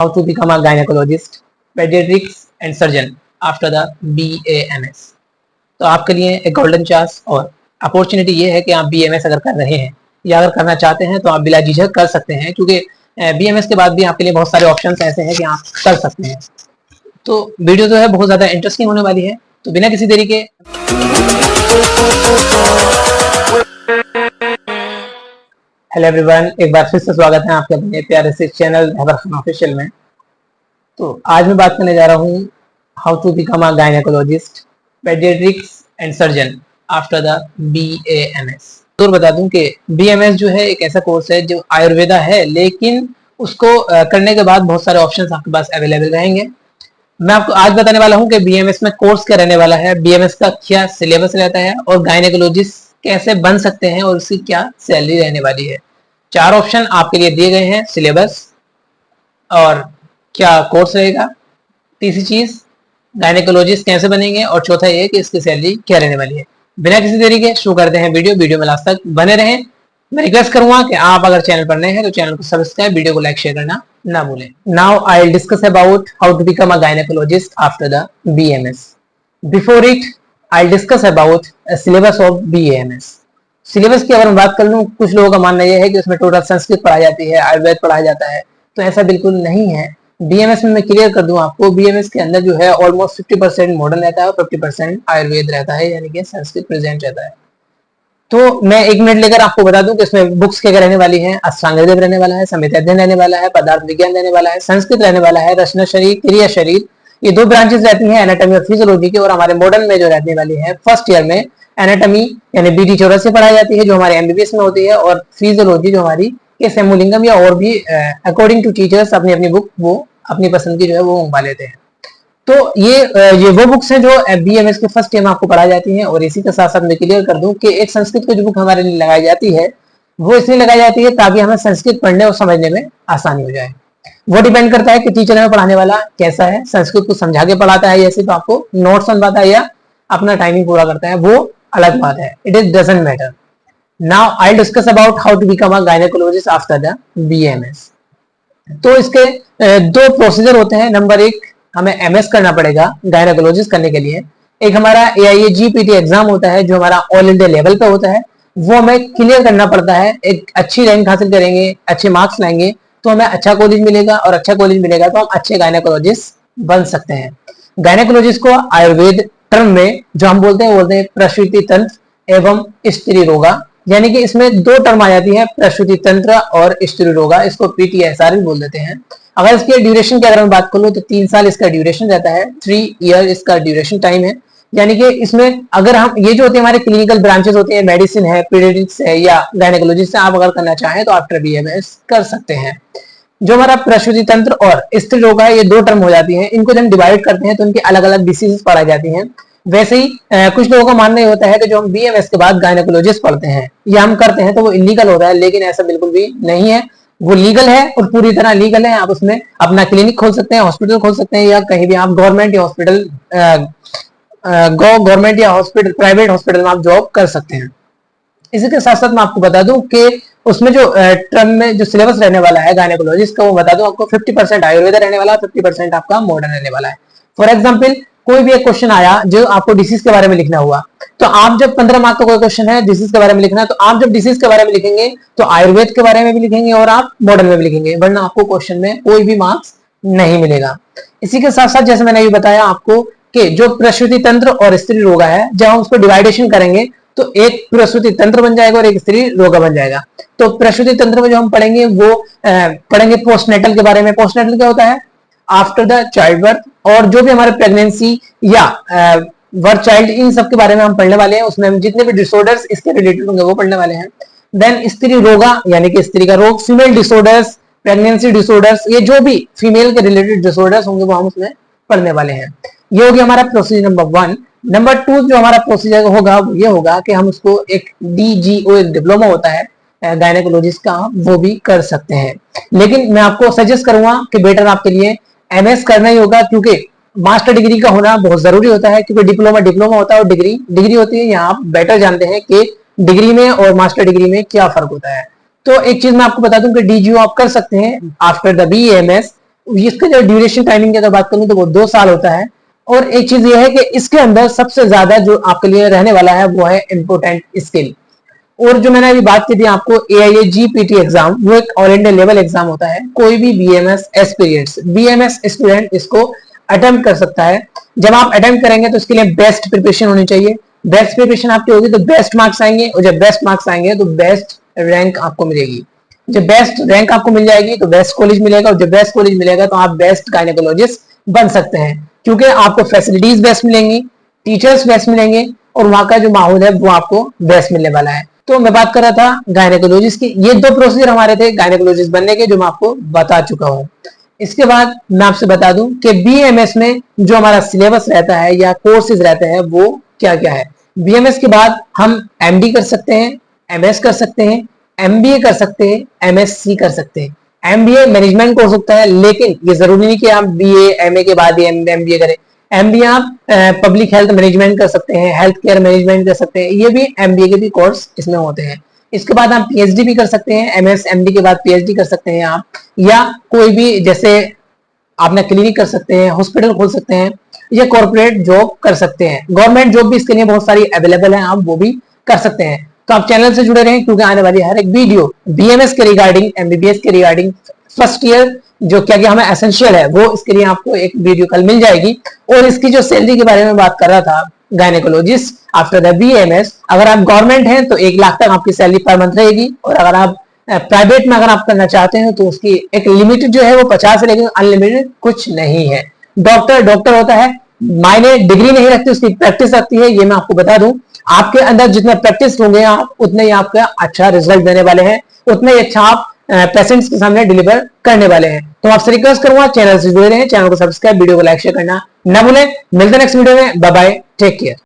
how to become a gynecologist, pediatrics and surgeon after the BAMS। तो आपके लिए एक गोल्डन चांस और अपॉर्चुनिटी ये है कि आप BAMS अगर कर रहे हैं या अगर करना चाहते हैं तो आप बिला झिझक कर सकते हैं, क्योंकि BAMS के बाद भी आपके लिए बहुत सारे ऑप्शंस ऐसे हैं कि आप कर सकते हैं। तो वीडियो जो है बहुत ज़्यादा इंटरेस्टिंग होने वाली है, तो बिना किसी देरी के हेलो एवरीवन, एक बार फिर से स्वागत है आपके अपने प्यारे से चैनल हैबर खान ऑफिशियल में। तो आज मैं बात करने जा रहा हूँ how to become a gynaecologist, paediatrics and surgeon after the BAMS। तो बता दूं कि BAMS जो है एक ऐसा कोर्स है जो आयुर्वेदा है, लेकिन उसको करने के बाद बहुत सारे ऑप्शंस आपके पास अवेलेबल रहेंगे। मैं आपको आज बताने वाला हूँ कि BAMS में कोर्स क्या रहने वाला है, BAMS का क्या सिलेबस रहता है और गायनेकोलॉजिस्ट कैसे बन सकते हैं और उसकी क्या सैलरी रहने वाली है। 4 ऑप्शन आपके लिए दिए गए हैं, सिलेबस और क्या कोर्स रहेगा, तीसरी चीज गायनेकोलॉजिस्ट कैसे बनेंगे और चौथा ये कि इसकी सैलरी क्या रहने वाली है। बिना किसी देरी के शुरू करते हैं वीडियो में लास्ट तक बने रहें। मैं रिक्वेस्ट करूंगा कि आप अगर चैनल पर नए हैं तो चैनल को सब्सक्राइब, वीडियो को लाइक शेयर करना ना भूलें। Now I will discuss about how to become a gynaecologist after the BAMS। Before it I will discuss about syllabus of BAMS। Syllabus की अगर मैं बात कर लूं, कुछ लोगों का मानना यह है कि उसमें टोटल संस्कृत पढ़ाई जाती है, आयुर्वेद पढ़ाया जाता है, तो ऐसा बिल्कुल नहीं है। BAMS में मैं क्लियर कर दूं आपको, BAMS के अंदर जो है ऑलमोस्ट 50% मॉडर्न रहता है और 50% आयुर्वेद रहता है, यानी कि संस्कृत प्रेजेंट रहता है। तो मैं 1 मिनट लेकर आपको बता दूं कि इसमें बुक्स क्या रहने वाली हैं। अष्टांग हृदय रहने वाला है, संहिता अध्ययन रहने वाला है, पदार्थ विज्ञान रहने वाला है, संस्कृत रहने वाला है, रचना शरीर, क्रिया शरीर, ये 2 ब्रांचेस रहती हैं एनाटॉमी और फिजियोलॉजी की। और हमारे मॉडर्न में जो रहने वाली है फर्स्ट ईयर में एनाटॉमी यानी BD चौरस पढ़ाई जाती है जो हमारे MBBS में होती है, और फिजियोलॉजी जो हमारी सेमुलिंगम या और भी अकॉर्डिंग टू टीचर्स अपनी अपनी बुक वो अपनी पसंद की जो है वो मंगवा लेते हैं। तो ये वो बुक्स हैं जो BAMS के फर्स्ट ईयर में आपको पढ़ाई जाती हैं। और इसी के साथ साथ मैं क्लियर कर दूं कि एक संस्कृत की जो बुक हमारे लिए लगाई जाती है वो इसलिए लगाई जाती है ताकि हमें संस्कृत पढ़ने और समझने में आसानी हो जाए। वो डिपेंड करता है कि टीचर हमें पढ़ाने वाला कैसा है, संस्कृत को समझा के पढ़ाता है जैसे तो आपको नोट्स बनवाता है या अपना टाइमिंग पूरा करता है, वो अलग बात है। It is doesn't matter. Now I discuss about how to become a gynaecologist after the BAMS। तो इसके 2 प्रोसीजर होते हैं। नंबर 1, हमें MS करना पड़ेगा गायनेकोलॉजिस्ट करने के लिए। एक हमारा AIAGPT एग्जाम होता है जो हमारा ऑल इंडिया लेवल पे होता है, वो हमें क्लियर करना पड़ता है। एक अच्छी रैंक हासिल करेंगे, अच्छे मार्क्स लाएंगे तो हमें अच्छा कॉलेज मिलेगा, और अच्छा कॉलेज मिलेगा तो हम अच्छे गायनेकोलॉजिस्ट बन सकते हैं। गायनेकोलॉजिस्ट को आयुर्वेद टर्म में जो हम बोलते हैं प्रसूति तंत्र एवं स्त्री रोगा, यानी कि इसमें 2 टर्म आ जाती है, प्रसूति तंत्र और स्त्री रोगा। इसको PTSR भी बोल देते हैं। अगर इसके ड्यूरेशन की अगर मैं बात करूं तो 3 साल इसका ड्यूरेशन रहता है, 3 ईयर इसका ड्यूरेशन टाइम है। यानी कि इसमें अगर हम ये जो होते हैं हमारे क्लिनिकल ब्रांचेस होते हैं, मेडिसिन है, पीडियाट्रिक्स है या गायनेकोलॉजिस्ट है, आप अगर करना चाहें तो आफ्टर BAMS कर सकते हैं। जो हमारा प्रसूति तंत्र और स्त्री रोग है, ये 2 टर्म हो जाती है। इनको जब हम डिवाइड करते हैं तो इनकी अलग अलग डिसीजेस पढ़ाई जाती हैं। वैसे ही कुछ लोगों का मानना ये होता है कि जो हम BAMS के बाद गायनेकोलॉजिस्ट पढ़ते हैं या हम करते हैं तो वो इलीगल होता है, लेकिन ऐसा बिल्कुल भी नहीं है। वो लीगल है और पूरी तरह लीगल है। आप उसमें अपना क्लिनिक खोल सकते हैं, हॉस्पिटल खोल सकते हैं, या कहीं भी आप गवर्नमेंट या हॉस्पिटल गवर्नमेंट या हॉस्पिटल प्राइवेट हॉस्पिटल में आप जॉब कर सकते हैं। इसी के साथ साथ मैं आपको बता दूं कि उसमें जो टर्म में जो सिलेबस रहने वाला है गायनेकोलॉजिस्ट का, वो बता दूं आपको 50% आयुर्वेद रहने वाला है, 50% आपका मॉडर्न रहने वाला है। फॉर एग्जांपल कोई भी एक क्वेश्चन आया जो आपको डिसीज के बारे में लिखना हुआ, तो आप जब 15 मार्क का कोई क्वेश्चन है डिसीज के बारे में लिखना है, तो आप जब डिसीज के बारे में लिखेंगे तो आयुर्वेद के बारे में भी लिखेंगे और आप मॉडर्न में भी लिखेंगे, वरना आपको क्वेश्चन में कोई भी मार्क्स नहीं मिलेगा। इसी के साथ साथ जैसे मैंने अभी बताया आपको कि जो प्रसूति तंत्र और स्त्री रोगा है, जब हम उसको डिवाइडेशन करेंगे तो एक प्रसूति तंत्र बन जाएगा और एक स्त्री रोगा बन जाएगा। तो प्रसूति तंत्र में जो हम पढ़ेंगे वो पढ़ेंगे पोस्टनेटल के बारे में। पोस्टनेटल क्या होता है? आफ्टर द चाइल्ड बर्थ, और जो भी हमारे प्रेगनेंसी या बर्थ चाइल्ड, इन सब के बारे में हम पढ़ने वाले हैं। उसमें हम जितने भी डिसऑर्डर्स इसके रिलेटेड होंगे वो पढ़ने वाले हैं। देन स्त्री रोगा यानी कि स्त्री का रोग, फीमेल डिसऑर्डर्स, प्रेगनेंसी डिसऑर्डर्स, ये जो भी फीमेल के रिलेटेड डिसऑर्डर्स होंगे वो हम उसमें पढ़ने वाले हैं। ये हो गया हमारा प्रोसीजर नंबर 1। नंबर 2 जो हमारा प्रोसीजर होगा वो ये होगा कि हम उसको एक DGO एक डिप्लोमा होता है गायनेकोलॉजिस्ट का, वो भी कर सकते हैं। लेकिन मैं आपको सजेस्ट करूंगा कि बेटर आपके लिए MS करना ही होगा, क्योंकि मास्टर डिग्री का होना बहुत जरूरी होता है। क्योंकि डिप्लोमा होता है और डिग्री होती है। यहाँ आप बेटर जानते हैं कि डिग्री में और मास्टर डिग्री में क्या फर्क होता है। तो एक चीज मैं आपको बता दूं कि DGO आप कर सकते हैं आफ्टर द BAMS, इसका जो ड्यूरेशन टाइमिंग की अगर बात करूं तो वो 2 साल होता है। और एक चीज ये है कि इसके अंदर सबसे ज्यादा जो आपके लिए रहने वाला है वो है इम्पोर्टेंट स्किल। और जो मैंने अभी बात की थी आपको AIA GPT एग्जाम, वो एक ऑल इंडिया लेवल एग्जाम होता है। कोई भी BMS स्टूडेंट इसको अटेम्प्ट कर सकता है। जब आप अटेम्प्ट करेंगे तो इसके लिए बेस्ट प्रिपरेशन होनी चाहिए। बेस्ट प्रिपरेशन आपकी होगी तो बेस्ट मार्क्स आएंगे, और जब बेस्ट मार्क्स आएंगे तो बेस्ट रैंक आपको मिलेगी। जब बेस्ट रैंक आपको मिल जाएगी तो बेस्ट कॉलेज मिलेगा, और जब बेस्ट कॉलेज मिलेगा तो आप बेस्ट गायनेकोलॉजिस्ट बन सकते हैं, क्योंकि आपको फैसिलिटीज बेस्ट मिलेंगी, टीचर्स बेस्ट मिलेंगे, और वहां का जो माहौल है वो आपको बेस्ट मिलने वाला है। तो मैं बात कर रहा था गायनेकोलॉजिस्ट की। ये 2 प्रोसीजर हमारे थे गायनेकोलॉजिस्ट बनने के, जो मैं आपको बता चुका हूं। इसके बाद मैं आपसे बता दूं कि BMS में जो हमारा सिलेबस रहता है या कोर्सेज रहते हैं वो क्या क्या है। BMS के बाद हम MD कर सकते हैं, MS कर सकते हैं, MBA कर सकते हैं, MSc कर सकते हैं। MBA मैनेजमेंट कोर्स होता है, लेकिन ये जरूरी नहीं कि आप BA MA के बाद ही MBA करें। MBA आप पब्लिक हेल्थ मैनेजमेंट कर सकते हैं, हेल्थ केयर मैनेजमेंट कर सकते हैं, ये भी MBA के भी कोर्स इसमें होते हैं। इसके बाद आप PhD भी कर सकते हैं, MS MD के बाद PhD कर सकते हैं आप, या कोई भी जैसे आपने क्लिनिक कर सकते हैं, हॉस्पिटल खोल सकते हैं, या कॉर्पोरेट जॉब कर सकते हैं। गवर्नमेंट जॉब भी इसके लिए बहुत सारी अवेलेबल है, आप वो भी कर सकते हैं। तो आप चैनल से जुड़े रहें, क्योंकि आने वाली हर एक वीडियो BMS के रिगार्डिंग, MBBS के रिगार्डिंग, फर्स्ट ईयर जो क्या क्या हमें एसेंशियल है वो इसके लिए आपको एक वीडियो कल मिल जाएगी। और इसकी जो सैलरी के बारे में बात कर रहा था, गायनेकोलॉजिस्ट आफ्टर द BMS, अगर आप गवर्नमेंट हैं तो 1 लाख तक आपकी सैलरी पर मंथ रहेगी, और अगर आप प्राइवेट में अगर आप करना चाहते हैं तो उसकी एक लिमिटेड जो है वो 50 है, लेकिन अनलिमिटेड कुछ नहीं है। डॉक्टर होता है, मायने डिग्री नहीं रखती, उसकी प्रैक्टिस रखती है। ये मैं आपको बता दूं, आपके अंदर जितना प्रैक्टिस होंगे आप, उतने ही आपका अच्छा रिजल्ट देने वाले हैं, उतने ही अच्छा आप पेशेंट्स के सामने डिलीवर करने वाले हैं। तो आपसे रिक्वेस्ट करूंगा चैनल से जुड़े रहें, चैनल को सब्सक्राइब, वीडियो को लाइक शेयर करना ना भूलें। मिलते हैं नेक्स्ट वीडियो में, बाय बाय, टेक केयर।